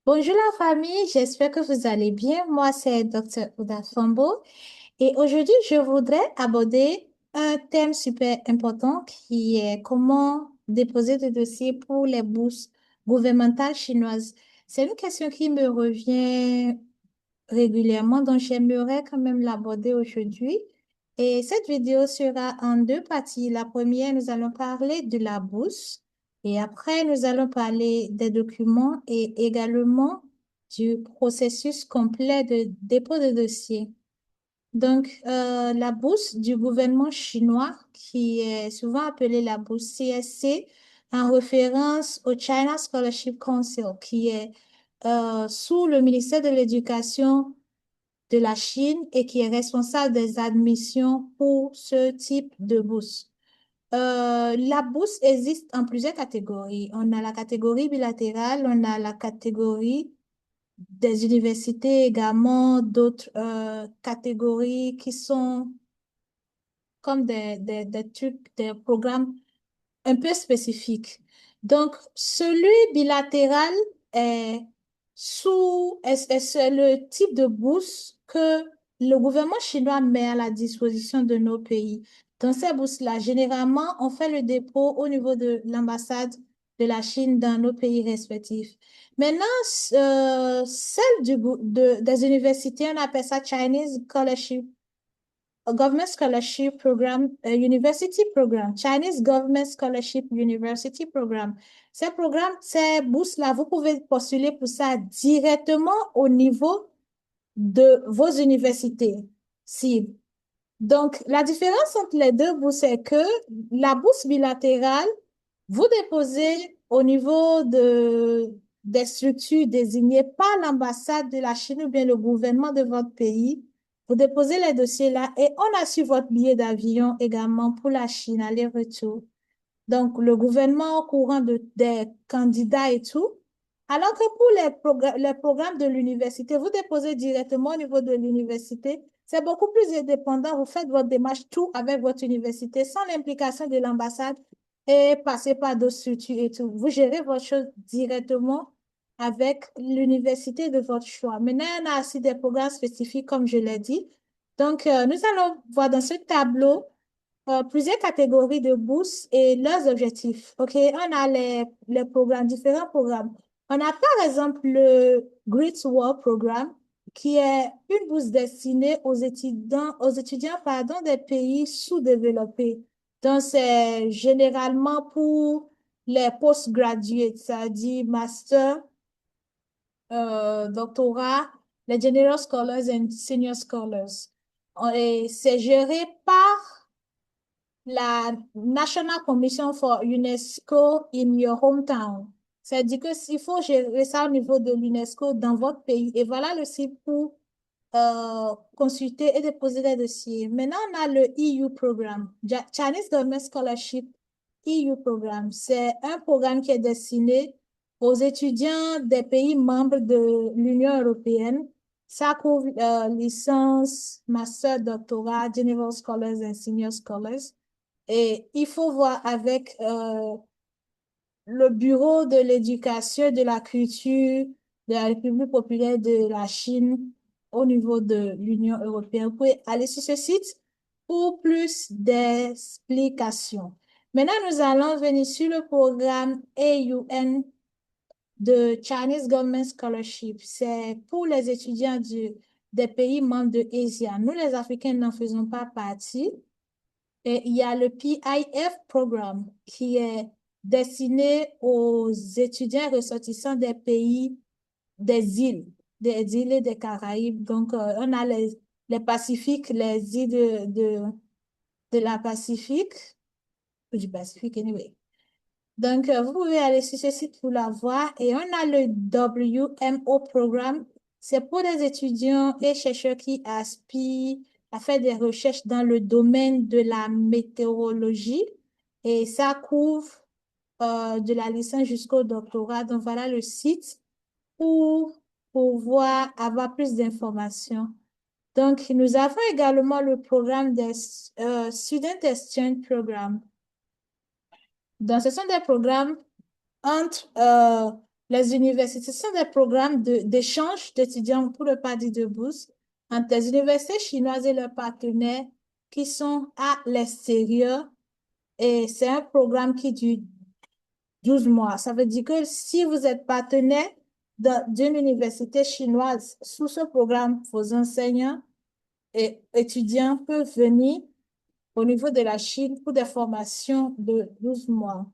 Bonjour la famille, j'espère que vous allez bien. Moi, c'est Dr. Ouda Fambo et aujourd'hui, je voudrais aborder un thème super important qui est comment déposer des dossiers pour les bourses gouvernementales chinoises. C'est une question qui me revient régulièrement, donc j'aimerais quand même l'aborder aujourd'hui. Et cette vidéo sera en deux parties. La première, nous allons parler de la bourse et après, nous allons parler des documents et également du processus complet de dépôt de dossier. Donc, la bourse du gouvernement chinois, qui est souvent appelée la bourse CSC, en référence au China Scholarship Council, qui est sous le ministère de l'Éducation de la Chine et qui est responsable des admissions pour ce type de bourse. La bourse existe en plusieurs catégories. On a la catégorie bilatérale, on a la catégorie des universités également, d'autres catégories qui sont comme des trucs, des programmes un peu spécifique. Donc, celui bilatéral est c'est le type de bourse que le gouvernement chinois met à la disposition de nos pays. Dans ces bourses-là, généralement, on fait le dépôt au niveau de l'ambassade de la Chine dans nos pays respectifs. Maintenant, celle des universités, on appelle ça Chinese Scholarship Government Scholarship Program, University Program, Chinese Government Scholarship University Program. Ces programmes, ces bourses-là, vous pouvez postuler pour ça directement au niveau de vos universités cibles. Donc, la différence entre les deux bourses, c'est que la bourse bilatérale, vous déposez au niveau des structures désignées par l'ambassade de la Chine ou bien le gouvernement de votre pays. Vous déposez les dossiers là et on assure votre billet d'avion également pour la Chine, aller-retour. Donc, le gouvernement au courant des candidats et tout. Alors que pour les programmes de l'université, vous déposez directement au niveau de l'université. C'est beaucoup plus indépendant. Vous faites votre démarche tout avec votre université sans l'implication de l'ambassade et passer par d'autres structures et tout. Vous gérez votre chose directement avec l'université de votre choix. Maintenant, il y en a aussi des programmes spécifiques, comme je l'ai dit. Donc, nous allons voir dans ce tableau plusieurs catégories de bourses et leurs objectifs. OK, on a les programmes, différents programmes. On a par exemple le Great Wall Programme, qui est une bourse destinée aux étudiants, pardon, des pays sous-développés. Donc, c'est généralement pour les postgraduates, c'est-à-dire master, doctorat, les General Scholars et Senior Scholars. Et c'est géré par la National Commission for UNESCO in your hometown. C'est-à-dire que s'il faut gérer ça au niveau de l'UNESCO dans votre pays. Et voilà le site pour consulter et déposer des dossiers. Maintenant, on a le EU Programme, Chinese Government Scholarship EU Programme. C'est un programme qui est destiné aux étudiants des pays membres de l'Union européenne. Ça couvre licence, master, doctorat, General Scholars et Senior Scholars. Et il faut voir avec le Bureau de l'éducation et de la culture de la République populaire de la Chine au niveau de l'Union européenne. Vous pouvez aller sur ce site pour plus d'explications. Maintenant, nous allons venir sur le programme AUN de Chinese Government Scholarship. C'est pour les étudiants des pays membres de ASEAN. Nous, les Africains, n'en faisons pas partie. Et il y a le PIF Programme qui est destiné aux étudiants ressortissants des pays, des îles et des Caraïbes. Donc, on a les Pacifiques, les îles de la Pacifique, ou du Pacifique, anyway. Donc, vous pouvez aller sur ce site pour la voir. Et on a le WMO programme. C'est pour des étudiants et chercheurs qui aspirent à faire des recherches dans le domaine de la météorologie. Et ça couvre de la licence jusqu'au doctorat. Donc, voilà le site pour pouvoir avoir plus d'informations. Donc, nous avons également le programme des Student Exchange Program. Donc, ce sont des programmes entre Les universités sont des programmes d'échange d'étudiants, pour ne pas dire de bourse, entre les universités chinoises et leurs partenaires qui sont à l'extérieur. Et c'est un programme qui dure 12 mois. Ça veut dire que si vous êtes partenaire d'une université chinoise sous ce programme, vos enseignants et étudiants peuvent venir au niveau de la Chine pour des formations de 12 mois.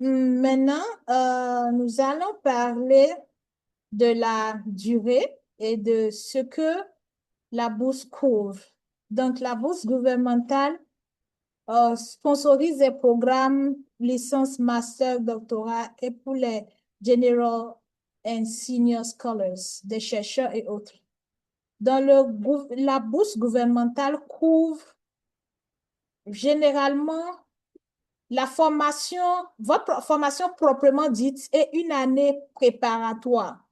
Maintenant, nous allons parler de la durée et de ce que la bourse couvre. Donc, la bourse gouvernementale sponsorise des programmes licence, master, doctorat et pour les general and senior scholars, des chercheurs et autres. Dans la bourse gouvernementale couvre généralement la formation, votre formation proprement dite et une année préparatoire.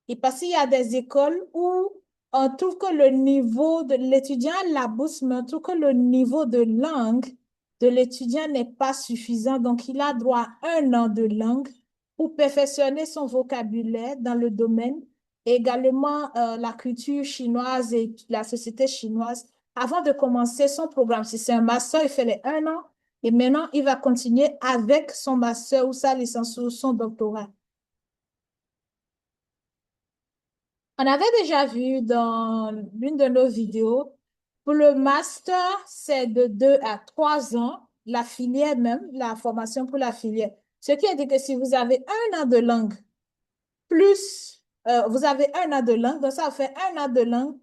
Et parce qu'il y a des écoles où on trouve que le niveau de l'étudiant a la bourse, mais on trouve que le niveau de langue de l'étudiant n'est pas suffisant. Donc, il a droit à 1 an de langue pour perfectionner son vocabulaire dans le domaine et également la culture chinoise et la société chinoise avant de commencer son programme. Si c'est un master, il fait les 1 an et maintenant, il va continuer avec son master ou sa licence ou son doctorat. On avait déjà vu dans l'une de nos vidéos, pour le master, c'est de 2 à 3 ans, la filière même, la formation pour la filière. Ce qui indique que si vous avez 1 an de langue, plus, vous avez 1 an de langue, donc ça fait 1 an de langue,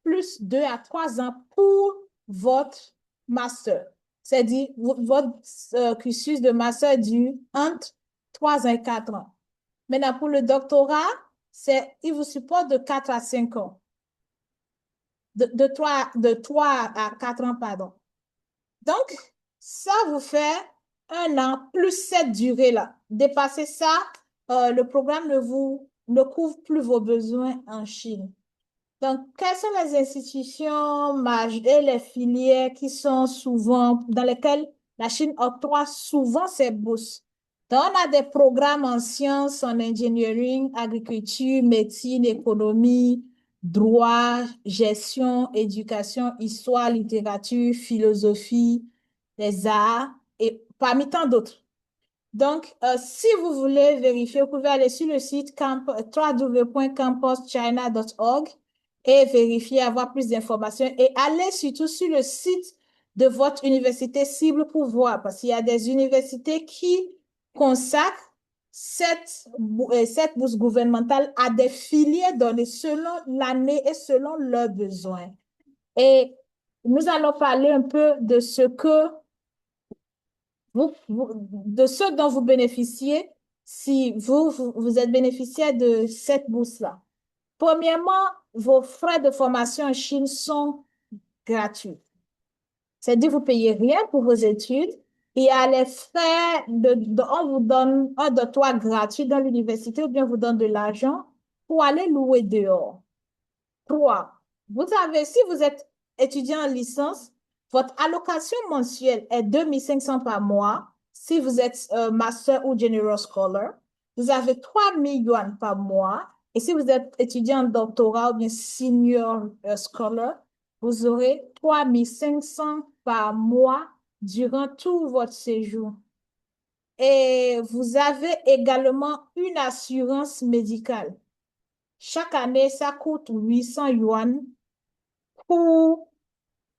plus 2 à 3 ans pour votre master. C'est-à-dire, votre cursus de master dure entre 3 ans et 4 ans. Maintenant, pour le doctorat, il vous supporte de 4 à 5 ans. De 3 à 4 ans, pardon. Donc, ça vous fait 1 an plus cette durée-là. Dépasser ça, le programme ne couvre plus vos besoins en Chine. Donc, quelles sont les institutions majeures et les filières qui sont souvent, dans lesquelles la Chine octroie souvent ses bourses? Donc, on a des programmes en sciences, en engineering, agriculture, médecine, économie, droit, gestion, éducation, histoire, littérature, philosophie, les arts et parmi tant d'autres. Donc, si vous voulez vérifier, vous pouvez aller sur le site www.campuschina.org et vérifier, avoir plus d'informations et aller surtout sur le site de votre université cible pour voir, parce qu'il y a des universités qui consacrent cette bourse gouvernementale à des filières données selon l'année et selon leurs besoins. Et nous allons parler un peu de ce que de ceux dont vous bénéficiez si vous êtes bénéficiaire de cette bourse-là. Premièrement, vos frais de formation en Chine sont gratuits. C'est-à-dire, vous ne payez rien pour vos études. Il y a les frais, on vous donne un dortoir gratuit dans l'université ou bien on vous donne de l'argent pour aller louer dehors. 3. Si vous êtes étudiant en licence, votre allocation mensuelle est 2 500 par mois. Si vous êtes master ou general scholar, vous avez 3 000 yuan par mois. Et si vous êtes étudiant en doctorat ou bien senior scholar, vous aurez 3 500 par mois durant tout votre séjour. Et vous avez également une assurance médicale. Chaque année, ça coûte 800 yuan pour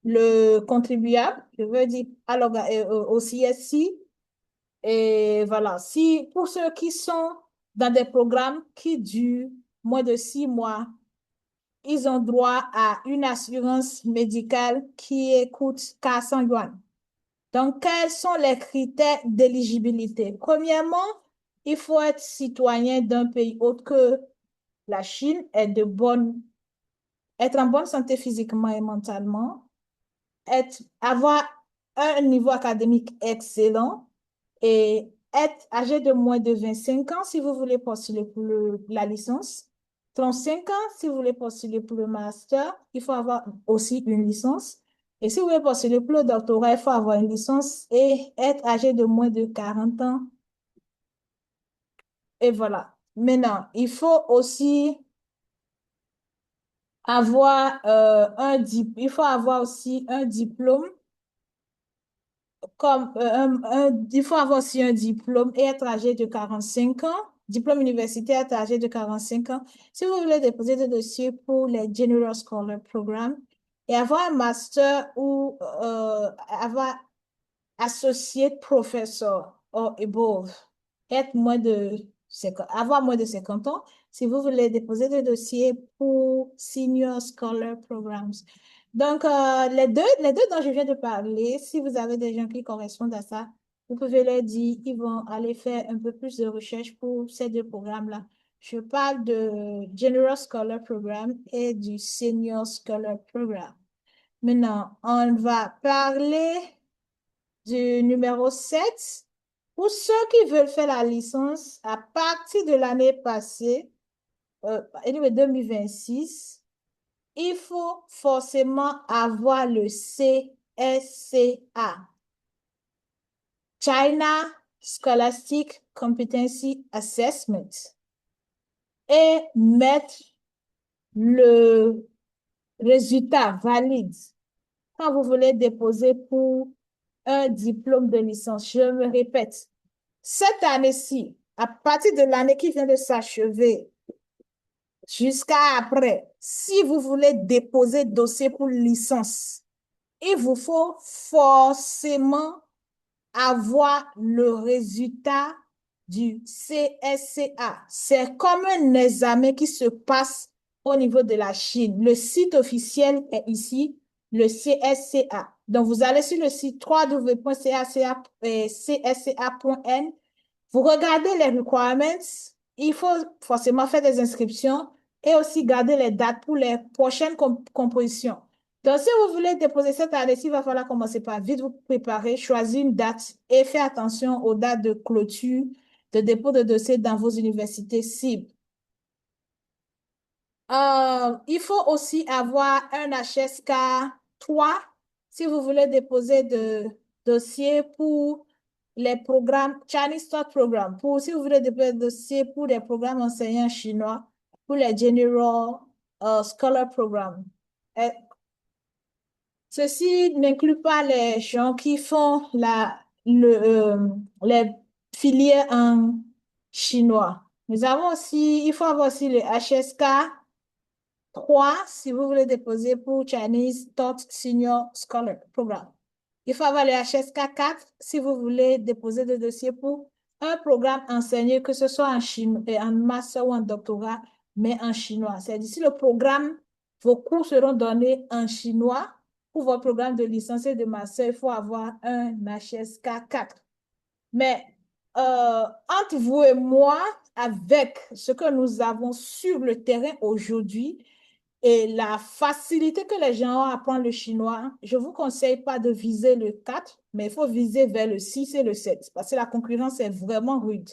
le contribuable, je veux dire alors, au CSC. Et voilà, si pour ceux qui sont dans des programmes qui durent moins de 6 mois, ils ont droit à une assurance médicale qui coûte 400 yuan. Donc, quels sont les critères d'éligibilité? Premièrement, il faut être citoyen d'un pays autre que la Chine, être en bonne santé physiquement et mentalement, avoir un niveau académique excellent et être âgé de moins de 25 ans si vous voulez postuler pour la licence. 35 ans si vous voulez postuler pour le master, il faut avoir aussi une licence. Et si vous voulez postuler pour le doctorat, il faut avoir une licence et être âgé de moins de 40 ans. Et voilà. Maintenant, il faut aussi avoir il faut avoir aussi un diplôme il faut avoir aussi un diplôme et être âgé de 45 ans, diplôme universitaire, être âgé de 45 ans. Si vous voulez déposer des dossiers pour les General Scholar Program et avoir un master ou avoir associate professor or above, être moins de 50, avoir moins de 50 ans, si vous voulez déposer des dossiers pour Senior Scholar Programs. Donc, les deux dont je viens de parler, si vous avez des gens qui correspondent à ça, vous pouvez leur dire, ils vont aller faire un peu plus de recherche pour ces deux programmes-là. Je parle de General Scholar Program et du Senior Scholar Program. Maintenant, on va parler du numéro 7 pour ceux qui veulent faire la licence à partir de l'année passée, anyway, 2026, il faut forcément avoir le CSCA, China Scholastic Competency Assessment, et mettre le résultat valide quand vous voulez déposer pour un diplôme de licence. Je me répète, cette année-ci, à partir de l'année qui vient de s'achever jusqu'à après, si vous voulez déposer dossier pour licence, il vous faut forcément avoir le résultat du CSCA. C'est comme un examen qui se passe au niveau de la Chine. Le site officiel est ici, le CSCA. Donc, vous allez sur le site www.csca.n. Vous regardez les requirements. Il faut forcément faire des inscriptions et aussi garder les dates pour les prochaines compositions. Donc, si vous voulez déposer cette année-ci, il va falloir commencer par vite vous préparer, choisir une date et faire attention aux dates de clôture, de dépôt de dossier dans vos universités cibles. Il faut aussi avoir un HSK 3 si vous voulez déposer de dossiers pour les programmes Chinese Start Program, si vous voulez déposer de dossiers pour les programmes enseignants chinois, pour les General Scholar Program. Ceci n'inclut pas les gens qui font les filières en chinois. Il faut avoir aussi le HSK 3 si vous voulez déposer pour Chinese Tot Senior Scholar Program. Il faut avoir le HSK 4 si vous voulez déposer des dossiers pour un programme enseigné, que ce soit en chinois, en master ou en doctorat, mais en chinois. C'est-à-dire, si le programme, vos cours seront donnés en chinois, pour votre programme de licence et de master, il faut avoir un HSK 4. Mais entre vous et moi, avec ce que nous avons sur le terrain aujourd'hui, et la facilité que les gens ont à apprendre le chinois, je ne vous conseille pas de viser le 4, mais il faut viser vers le 6 et le 7 parce que la concurrence est vraiment rude.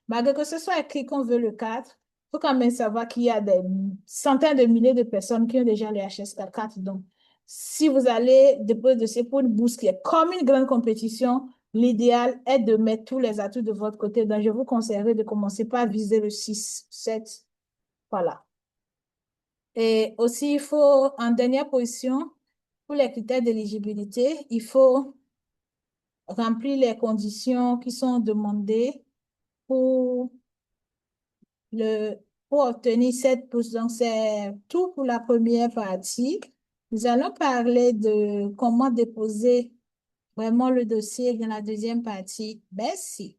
Malgré que ce soit écrit qu'on veut le 4, il faut quand même savoir qu'il y a des centaines de milliers de personnes qui ont déjà le HSK 4. Donc, si vous allez déposer dossier pour une bourse qui est comme une grande compétition, l'idéal est de mettre tous les atouts de votre côté. Donc, je vous conseillerais de commencer par viser le 6, 7. Voilà. Et aussi, il faut, en dernière position, pour les critères d'éligibilité, il faut remplir les conditions qui sont demandées pour, le, pour obtenir cette bourse. Donc, c'est tout pour la première partie. Nous allons parler de comment déposer vraiment le dossier dans la deuxième partie. Merci.